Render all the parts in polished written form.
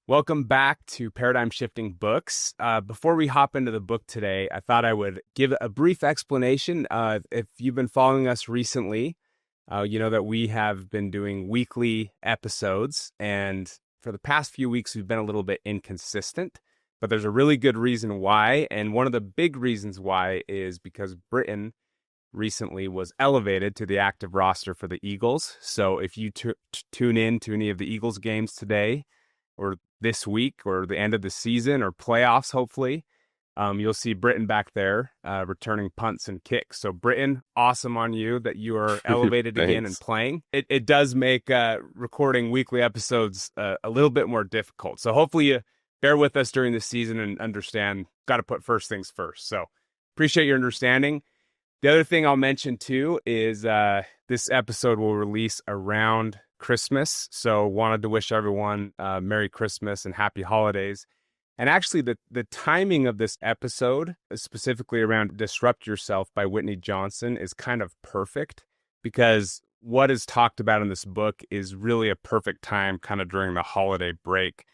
Welcome back to Paradigm Shifting Books. Before we hop into the book today, I thought I would give a brief explanation. If you've been following us recently, you know that we have been doing weekly episodes, and for the past few weeks, we've been a little bit inconsistent, but there's a really good reason why, and one of the big reasons why is because Britain recently was elevated to the active roster for the Eagles. So if you tune in to any of the Eagles games today, or this week, or the end of the season, or playoffs, hopefully, you'll see Britain back there returning punts and kicks. So Britain, awesome on you that you are elevated again and playing. It does make recording weekly episodes a little bit more difficult. So hopefully you bear with us during the season and understand, got to put first things first. So appreciate your understanding. The other thing I'll mention too is this episode will release around Christmas. So wanted to wish everyone Merry Christmas and Happy Holidays. And actually the timing of this episode, specifically around Disrupt Yourself by Whitney Johnson, is kind of perfect because what is talked about in this book is really a perfect time kind of during the holiday break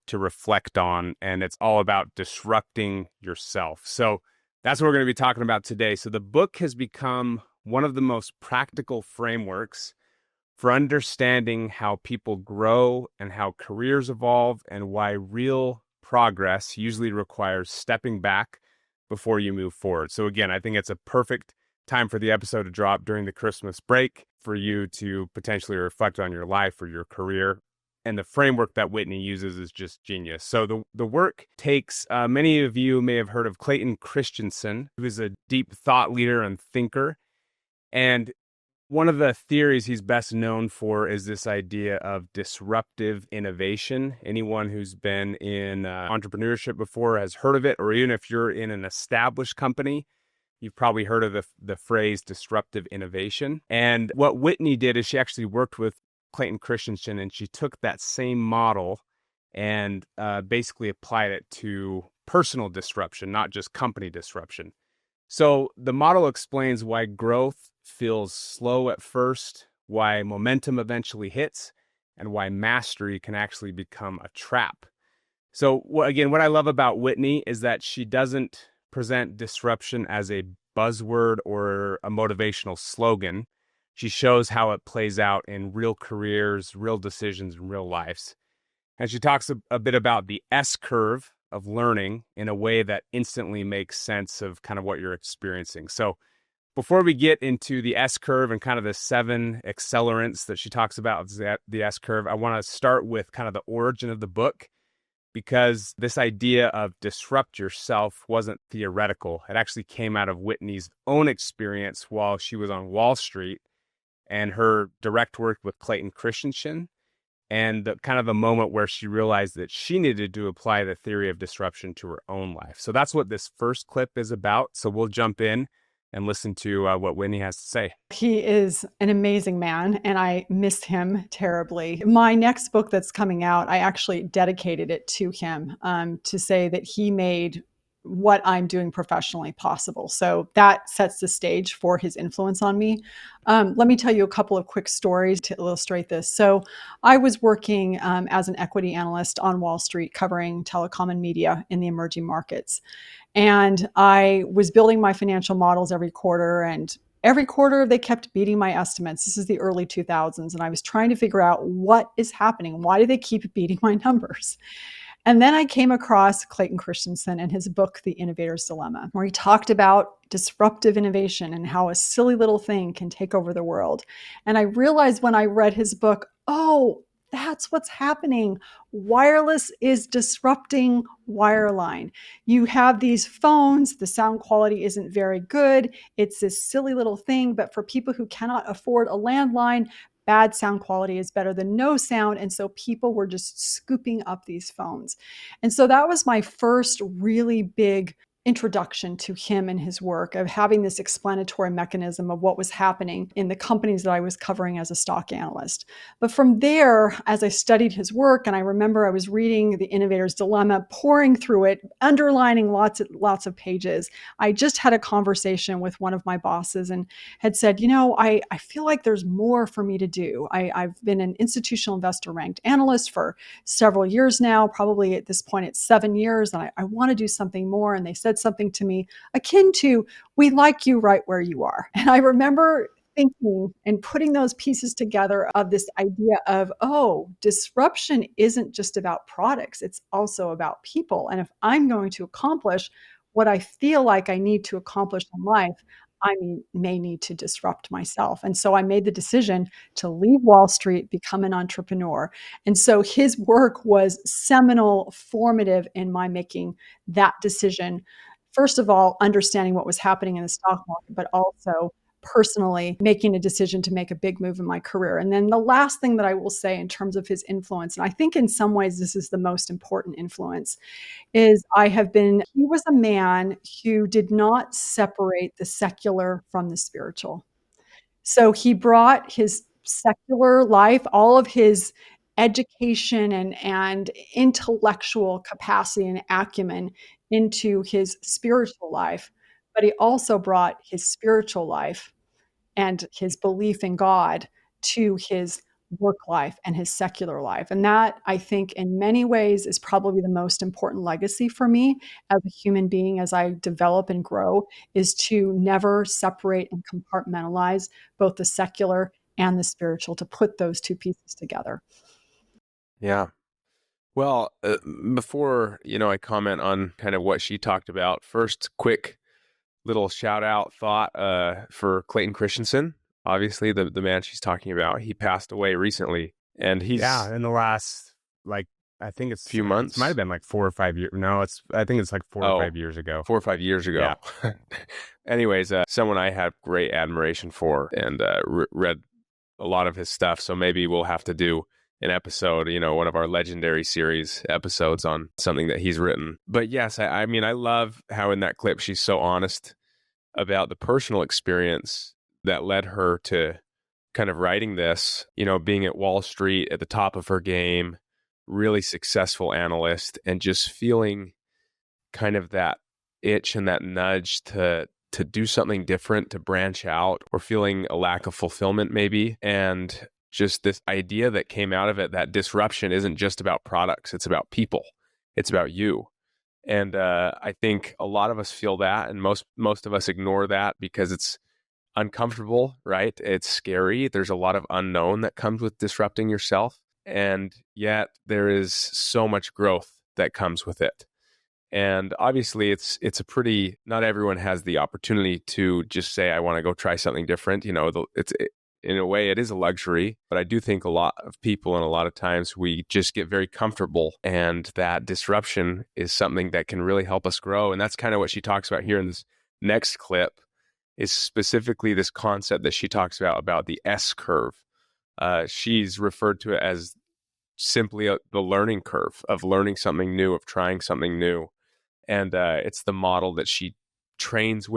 to reflect on. And it's all about disrupting yourself. So that's what we're going to be talking about today. So the book has become one of the most practical frameworks for understanding how people grow and how careers evolve, and why real progress usually requires stepping back before you move forward. So again, I think it's a perfect time for the episode to drop during the Christmas break for you to potentially reflect on your life or your career. And the framework that Whitney uses is just genius. So the work takes, many of you may have heard of Clayton Christensen, who is a deep thought leader and thinker. And one of the theories he's best known for is this idea of disruptive innovation. Anyone who's been in entrepreneurship before has heard of it, or even if you're in an established company, you've probably heard of the phrase disruptive innovation. And what Whitney did is she actually worked with Clayton Christensen, and she took that same model and basically applied it to personal disruption, not just company disruption. So the model explains why growth feels slow at first, why momentum eventually hits, and why mastery can actually become a trap. So again, what I love about Whitney is that she doesn't present disruption as a buzzword or a motivational slogan. She shows how it plays out in real careers, real decisions, and real lives. And she talks a bit about the S curve of learning in a way that instantly makes sense of kind of what you're experiencing. So before we get into the S curve and kind of the 7 accelerants that she talks about, the S curve, I want to start with kind of the origin of the book, because this idea of disrupt yourself wasn't theoretical. It actually came out of Whitney's own experience while she was on Wall Street and her direct work with Clayton Christensen, and the kind of a moment where she realized that she needed to apply the theory of disruption to her own life. So that's what this first clip is about. So we'll jump in and listen to what Whitney has to say. He is an amazing man, and I miss him terribly. My next book that's coming out, I actually dedicated it to him to say that he made what I'm doing professionally possible. So that sets the stage for his influence on me. Let me tell you a couple of quick stories to illustrate this. So I was working as an equity analyst on Wall Street, covering telecom and media in the emerging markets. And I was building my financial models every quarter, and every quarter they kept beating my estimates. This is the early 2000s, and I was trying to figure out what is happening. Why do they keep beating my numbers? And then I came across Clayton Christensen and his book, The Innovator's Dilemma, where he talked about disruptive innovation and how a silly little thing can take over the world. And I realized when I read his book, oh, that's what's happening. Wireless is disrupting wireline. You have these phones, the sound quality isn't very good. It's this silly little thing, but for people who cannot afford a landline, bad sound quality is better than no sound. And so people were just scooping up these phones. And so that was my first really big introduction to him and his work, of having this explanatory mechanism of what was happening in the companies that I was covering as a stock analyst. But from there, as I studied his work, and I remember I was reading The Innovator's Dilemma, pouring through it, underlining lots of pages. I just had a conversation with one of my bosses and had said, I feel like there's more for me to do. I've been an institutional investor ranked analyst for several years now, probably at this point it's 7 years, and I want to do something more. And they said something to me akin to, we like you right where you are. And I remember thinking and putting those pieces together of this idea of, oh, disruption isn't just about products, it's also about people. And if I'm going to accomplish what I feel like I need to accomplish in life, may need to disrupt myself. And so I made the decision to leave Wall Street, become an entrepreneur. And so his work was seminal, formative in my making that decision. First of all, understanding what was happening in the stock market, but also personally making a decision to make a big move in my career. And then the last thing that I will say in terms of his influence, and I think in some ways this is the most important influence, is he was a man who did not separate the secular from the spiritual. So he brought his secular life, all of his education and intellectual capacity and acumen into his spiritual life, but he also brought his spiritual life and his belief in God to his work life and his secular life. And that, I think, in many ways is probably the most important legacy for me as a human being as I develop and grow, is to never separate and compartmentalize both the secular and the spiritual, to put those two pieces together. Yeah. Well, before, I comment on kind of what she talked about, first, quick little shout out thought for Clayton Christensen. Obviously, the man she's talking about, he passed away recently, and he's in the last, I think it's few months. It might have been like 4 or 5 years. No, I think it's like 4 or 5 years ago. 4 or 5 years ago. Yeah. Anyways, someone I have great admiration for, and read a lot of his stuff. So maybe we'll have to do an episode, one of our legendary series episodes on something that he's written. But yes, I mean, I love how in that clip she's so honest about the personal experience that led her to kind of writing this, being at Wall Street at the top of her game, really successful analyst, and just feeling kind of that itch and that nudge to do something different, to branch out, or feeling a lack of fulfillment maybe. And just this idea that came out of it, that disruption isn't just about products, it's about people, it's about you. And I think a lot of us feel that, and most of us ignore that because it's uncomfortable, right? It's scary. There's a lot of unknown that comes with disrupting yourself. And yet there is so much growth that comes with it. And obviously it's a pretty, not everyone has the opportunity to just say, I want to go try something different. In a way it is a luxury, but I do think a lot of people, and a lot of times we just get very comfortable, and that disruption is something that can really help us grow. And that's kind of what she talks about here in this next clip, is specifically this concept that she talks about the S curve. She's referred to it as simply the learning curve of learning something new, of trying something new. And it's the model that she trains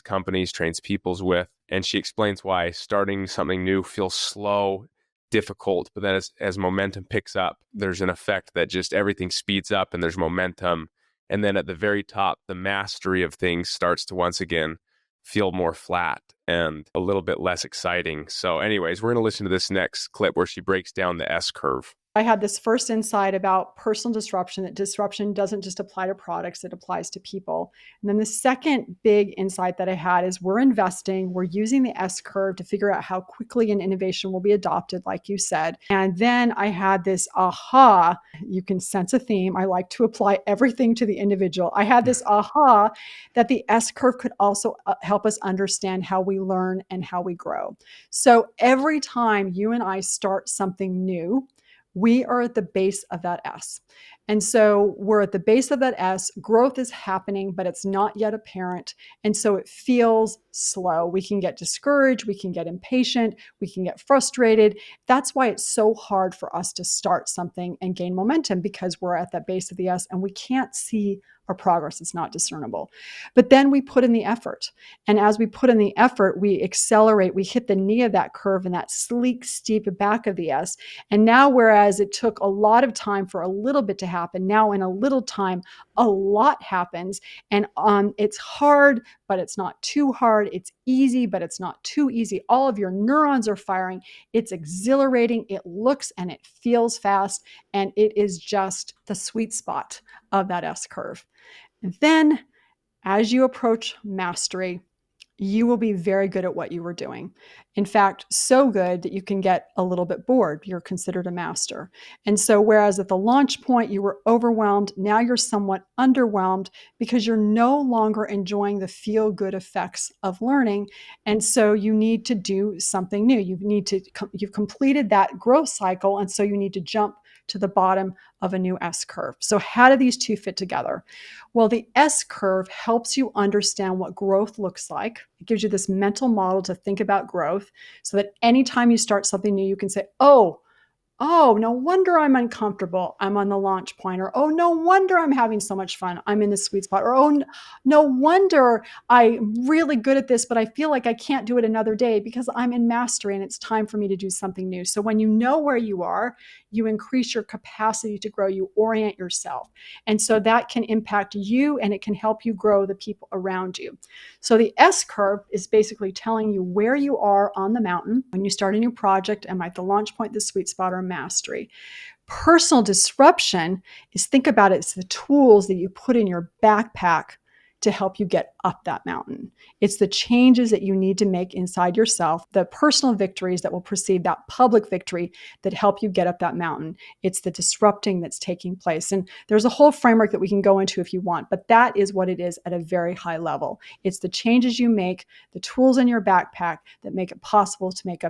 companies, trains peoples with. And she explains why starting something new feels slow, difficult, but then as momentum picks up, there's an effect that just everything speeds up and there's momentum. And then at the very top, the mastery of things starts to once again feel more flat and a little bit less exciting. So anyways, we're going to listen to this next clip where she breaks down the S curve. I had this first insight about personal disruption, that disruption doesn't just apply to products, it applies to people. And then the second big insight that I had is we're using the S curve to figure out how quickly an innovation will be adopted, like you said. And then I had this aha, you can sense a theme. I like to apply everything to the individual. I had this aha that the S curve could also help us understand how we learn and how we grow. So every time you and I start something new, we are at the base of that S. And so we're at the base of that S. Growth is happening, but it's not yet apparent. And so it feels slow. We can get discouraged. We can get impatient. We can get frustrated. That's why it's so hard for us to start something and gain momentum, because we're at that base of the S and we can't see or progress is not discernible. But then we put in the effort. And as we put in the effort, we accelerate, we hit the knee of that curve and that sleek, steep back of the S. And now, whereas it took a lot of time for a little bit to happen, now in a little time, a lot happens. And it's hard, but it's not too hard. It's easy, but it's not too easy. All of your neurons are firing. It's exhilarating. It looks and it feels fast. And it is just the sweet spot of that S curve. And then as you approach mastery, you will be very good at what you were doing. In fact, so good that you can get a little bit bored. You're considered a master. And so whereas at the launch point you were overwhelmed, now you're somewhat underwhelmed because you're no longer enjoying the feel-good effects of learning. And so you need to do something new. You've completed that growth cycle, and so you need to jump to the bottom of a new S curve. So how do these two fit together? Well, the S curve helps you understand what growth looks like. It gives you this mental model to think about growth so that anytime you start something new, you can say, oh, no wonder I'm uncomfortable. I'm on the launch point. Or, oh, no wonder I'm having so much fun. I'm in the sweet spot. Or, oh, no wonder I'm really good at this, but I feel like I can't do it another day because I'm in mastery and it's time for me to do something new. So when you know where you are, you increase your capacity to grow. You orient yourself. And so that can impact you and it can help you grow the people around you. So the S curve is basically telling you where you are on the mountain when you start a new project. Am I at the launch point, the sweet spot, or mastery? Personal disruption is, think about it, it's the tools that you put in your backpack to help you get up that mountain. It's the changes that you need to make inside yourself, the personal victories that will precede that public victory that help you get up that mountain. It's the disrupting that's taking place. And there's a whole framework that we can go into if you want, but that is what it is at a very high level. It's the changes you make, the tools in your backpack that make it possible to make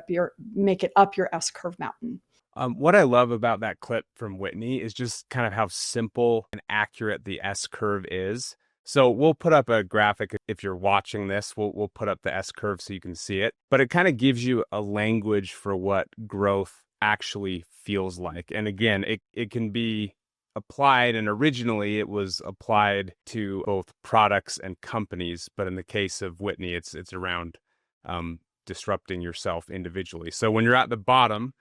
it up your S-curve mountain. What I love about that clip from Whitney is just kind of how simple and accurate the S curve is. So we'll put up a graphic. If you're watching this, we'll put up the S curve so you can see it. But it kind of gives you a language for what growth actually feels like. And again, it can be applied, and originally it was applied to both products and companies. But in the case of Whitney, it's around disrupting yourself individually. So when you're at the bottom,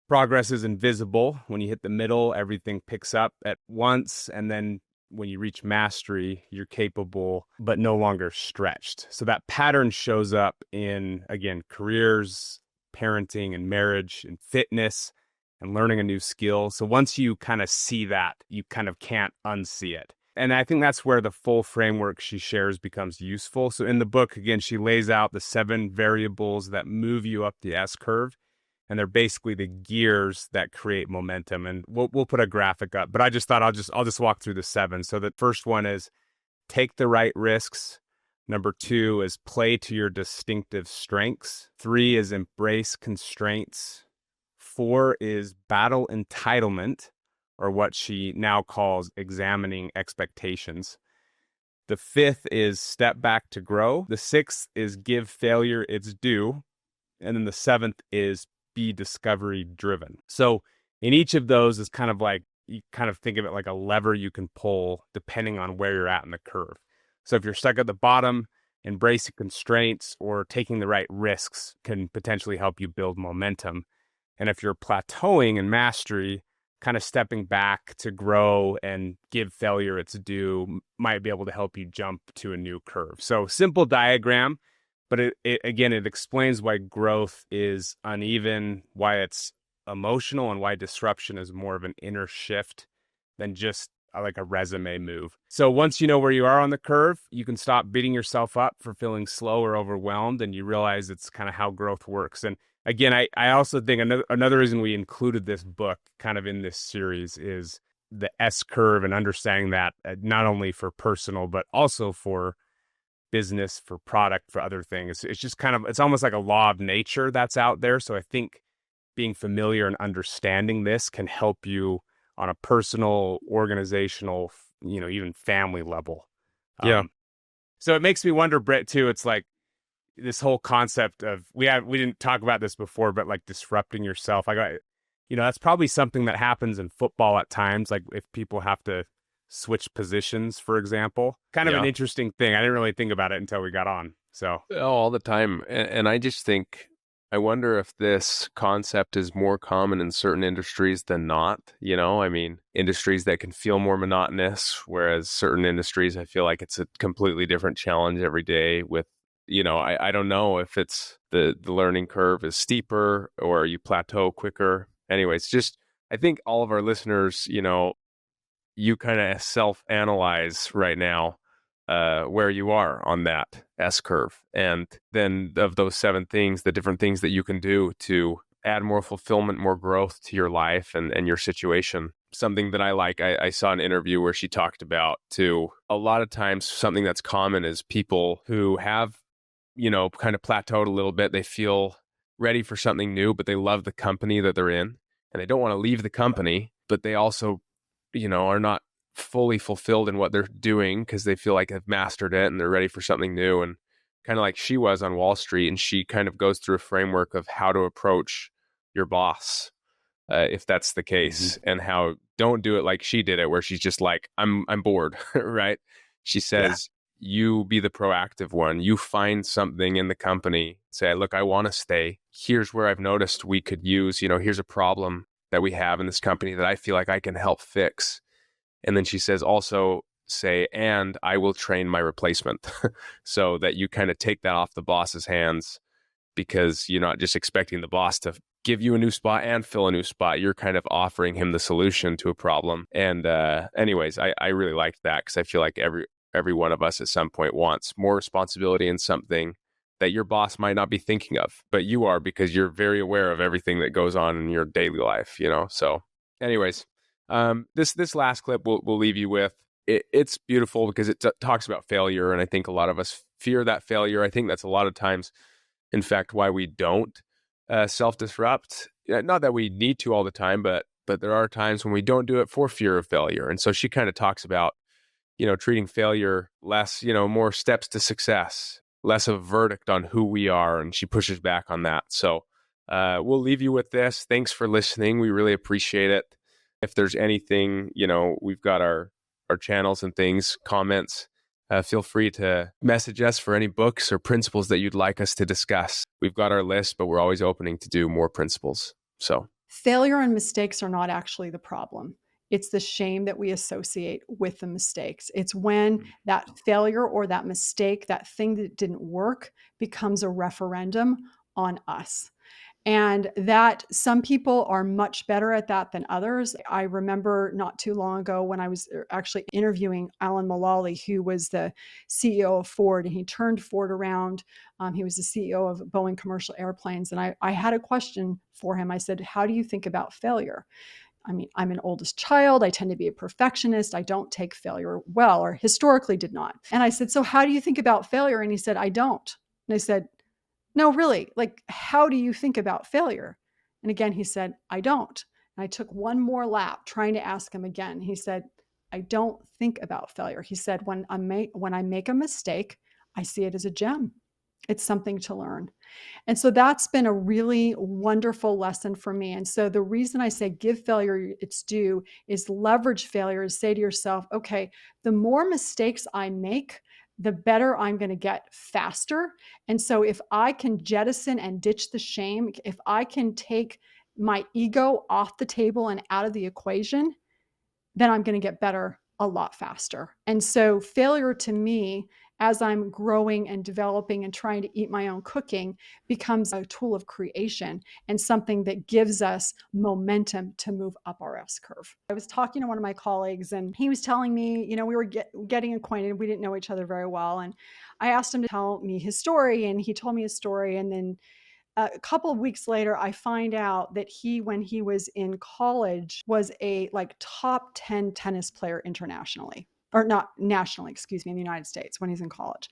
progress is invisible. When you hit the middle, everything picks up at once. And then when you reach mastery, you're capable, but no longer stretched. So that pattern shows up in, again, careers, parenting and marriage and fitness and learning a new skill. So once you kind of see that, you kind of can't unsee it. And I think that's where the full framework she shares becomes useful. So in the book, again, she lays out the 7 variables that move you up the S curve. And they're basically the gears that create momentum. And we'll put a graphic up, but I just thought I'll just walk through the 7. So the first one is take the right risks. Number 2 is play to your distinctive strengths. 3 is embrace constraints. 4 is battle entitlement, or what she now calls examining expectations. The 5th is step back to grow. The 6th is give failure its due. And then the 7th is be discovery driven. So in each of those is kind of like, you kind of think of it like a lever you can pull depending on where you're at in the curve. So if you're stuck at the bottom, embracing constraints or taking the right risks can potentially help you build momentum. And if you're plateauing in mastery, kind of stepping back to grow and give failure its due might be able to help you jump to a new curve. So simple diagram. But it explains why growth is uneven, why it's emotional, and why disruption is more of an inner shift than just like a resume move. So once you know where you are on the curve, you can stop beating yourself up for feeling slow or overwhelmed, and you realize it's kind of how growth works. And again, I also think another reason we included this book kind of in this series is the S curve and understanding that not only for personal, but also for business, for product, for other things. It's just kind of, it's almost like a law of nature that's out there. So I think being familiar and understanding this can help you on a personal, organizational, even family level. Yeah. So it makes me wonder, Britt, too, it's like this whole concept of, we didn't talk about this before, but like disrupting yourself. That's probably something that happens in football at times. Like if people have to switch positions, for example. Kind of an Yeah. interesting thing. I didn't really think about it until we got on. So, Oh, all the time. And I just think, I wonder if this concept is more common in certain industries than not. I mean, industries that can feel more monotonous, whereas certain industries, I feel like it's a completely different challenge every day with, I don't know if it's the learning curve is steeper or you plateau quicker. Anyways, just, I think all of our listeners, you kind of self-analyze right now where you are on that S curve. And then of those 7 things, the different things that you can do to add more fulfillment, more growth to your life and your situation. Something that I like, I saw an interview where she talked about too, a lot of times something that's common is people who have, kind of plateaued a little bit. They feel ready for something new, but they love the company that they're in and they don't want to leave the company, but they also, are not fully fulfilled in what they're doing because they feel like they've mastered it and they're ready for something new. And kind of like she was on Wall Street, and she kind of goes through a framework of how to approach your boss, if that's the case, and how don't do it like she did it, where she's just like, I'm bored, right? She says, you be the proactive one. You find something in the company, say, look, I want to stay. Here's where I've noticed we could use, here's a problem that we have in this company that I feel like I can help fix. And then she says also say, and I will train my replacement so that you kind of take that off the boss's hands, because you're not just expecting the boss to give you a new spot and fill a new spot. You're kind of offering him the solution to a problem. And anyways, I really liked that because I feel like every one of us at some point wants more responsibility in something that your boss might not be thinking of, but you are, because you're very aware of everything that goes on in your daily life, So anyways, this last clip we'll leave you with. It's beautiful because it talks about failure. And I think a lot of us fear that failure. I think that's a lot of times, in fact, why we don't self-disrupt. Not that we need to all the time, but there are times when we don't do it for fear of failure. And so she kind of talks about, treating failure less, more steps to success, less of a verdict on who we are. And she pushes back on that. So we'll leave you with this. Thanks for listening. We really appreciate it. If there's anything, we've got our channels and things, comments, feel free to message us for any books or principles that you'd like us to discuss. We've got our list, but we're always opening to do more principles. So failure and mistakes are not actually the problem. It's the shame that we associate with the mistakes. It's when that failure or that mistake, that thing that didn't work, becomes a referendum on us. And that some people are much better at that than others. I remember not too long ago when I was actually interviewing Alan Mulally, who was the CEO of Ford, and he turned Ford around. He was the CEO of Boeing Commercial Airplanes. And I had a question for him. I said, how do you think about failure? I mean, I'm an oldest child. I tend to be a perfectionist. I don't take failure well, or historically did not. And I said, so how do you think about failure? And he said, I don't. And I said, no, really, like, how do you think about failure? And again, he said, I don't. And I took one more lap trying to ask him again. He said, I don't think about failure. He said, when I make a mistake, I see it as a gem. It's something to learn. And so that's been a really wonderful lesson for me. And so the reason I say give failure its due is leverage failure, is say to yourself, okay, the more mistakes I make, the better I'm going to get faster. And so if I can jettison and ditch the shame, if I can take my ego off the table and out of the equation, then I'm going to get better a lot faster. And so failure to me, as I'm growing and developing and trying to eat my own cooking, becomes a tool of creation and something that gives us momentum to move up our S curve. I was talking to one of my colleagues and he was telling me, we were getting acquainted. We didn't know each other very well. And I asked him to tell me his story, and he told me his story. And then a couple of weeks later, I find out that when he was in college, was a top 10 tennis player internationally, or not nationally, excuse me, in the United States when he's in college.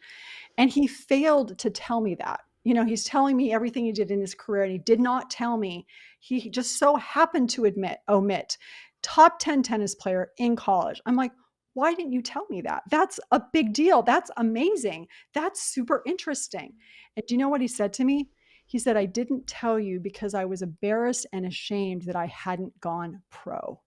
And he failed to tell me that. He's telling me everything he did in his career, and he did not tell me. He just so happened to omit top 10 tennis player in college. I'm like, why didn't you tell me that? That's a big deal. That's amazing. That's super interesting. And do you know what he said to me? He said, I didn't tell you because I was embarrassed and ashamed that I hadn't gone pro.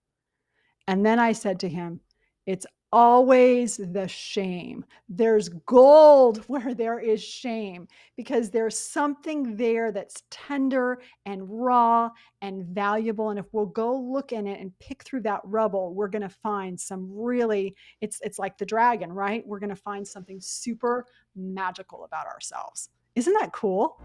And then I said to him, it's always the shame. There's gold where there is shame, because there's something there that's tender and raw and valuable. And if we'll go look in it and pick through that rubble, we're going to find some really, it's like the dragon, right? We're going to find something super magical about ourselves. Isn't that cool?